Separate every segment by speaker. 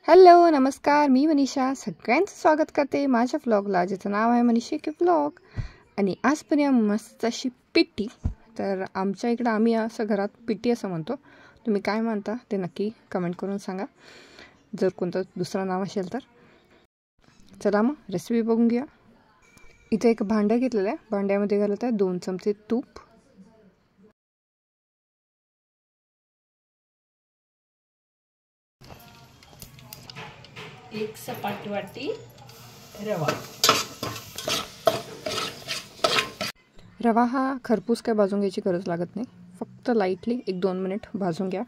Speaker 1: Hello नमस्कार, मी मनीषा सगळ्यांचं स्वागत करते माझ्या व्लॉगला, ज्याचं नाव आहे मनीषा की व्लॉग. आणि आज पण या मस्त अशी पिट्टी. तर आमच्या इकडं आम्ही असं घरात पिट्टी असं म्हणतो. तुम्ही काय म्हणता ते नक्की कमेंट करून सांगा, जर कोणतं दुसरं नाव असेल तर. चला मग रेसिपी बघून घ्या. इथे एक भांडं घेतलेलं आहे, भांड्यामध्ये घालत आहे 2 चमचे तूप,
Speaker 2: एक सपाट वाटी रवा.
Speaker 1: रवा हा खरपूस काय भाजून घ्यायची गरज लागत नाही, फक्त लाईटली 1-2 मिनिट भाजून घ्या.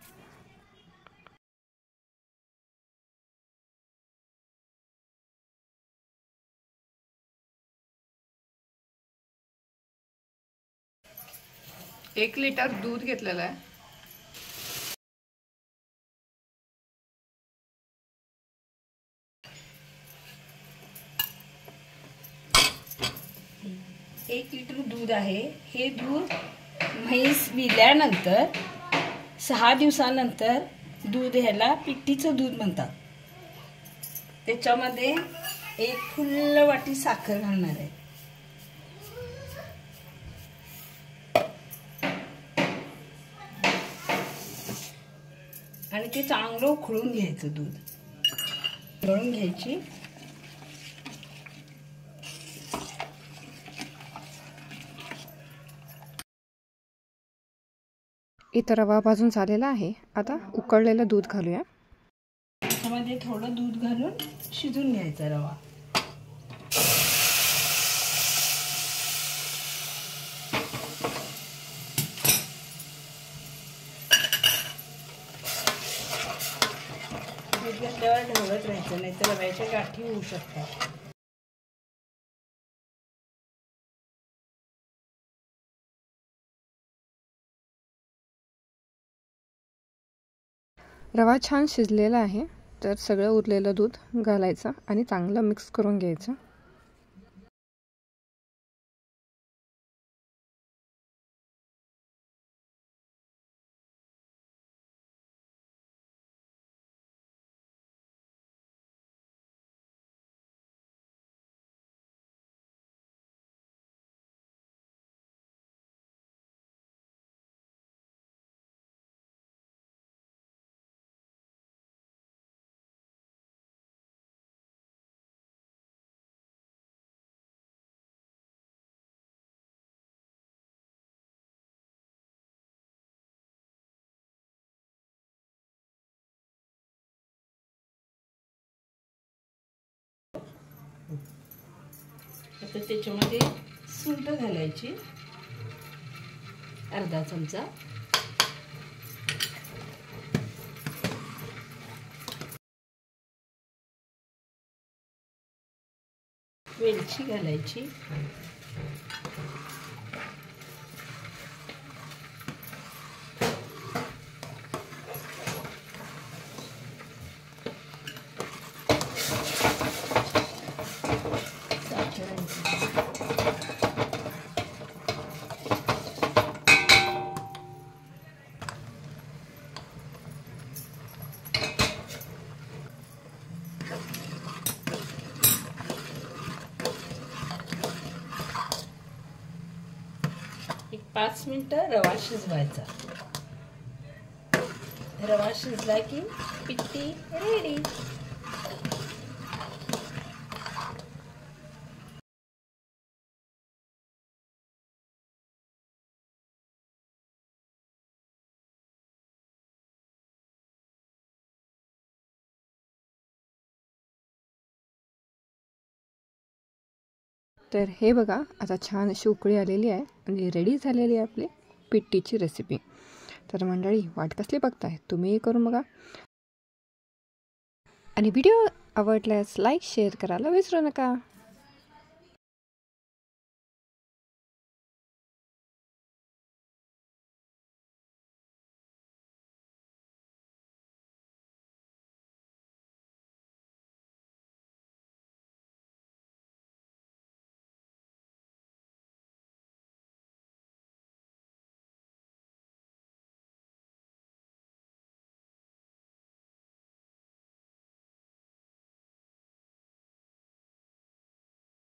Speaker 1: एक लिटर दूध घेतलेलं आहे.
Speaker 2: एक लिटर दूध आहे. हे दूध म्हैस विल्यानंतर 6 दिवसानंतर दूध ह्याला पिट्टीचं दूध म्हणतात. त्याच्यामध्ये एक फुल्ल वाटी साखर घालणार आहे. आणि ते चांगलं उकळून घ्यायचं. दूध उकळून घ्यायची.
Speaker 1: इथं रवा भाजून झालेला आहे. आता उकळलेलं दूध घालूया.
Speaker 2: त्याच्यामध्ये थोडं दूध घालून शिजून घ्यायचा रवा. दूध घातल्यावर ढवळत राहायचं, नाही तर रव्याच्या गाठी होऊ शकतात.
Speaker 1: रवा छान शिजलेला आहे, तर सगळं उरलेलं दूध घालायचं आणि चांगलं मिक्स करून घ्यायचं.
Speaker 2: आता त्याच्यामध्ये सुंठ घालायची, अर्धा चमचा. वेलची घालायची. एक 5 मिनिटं रवा शिजवायचा. रवा शिजला की पिट्टी रेडी.
Speaker 1: तर हे बघा, आता छान अशी उकळी आलेली आहे आणि रेडी झालेली आहे आपली पिट्टीची रेसिपी. तर मंडळी, वाट कसली बघताय, तुम्ही करून बघा. आणि व्हिडिओ आवडल्यास लाईक शेअर करायला विसरू नका.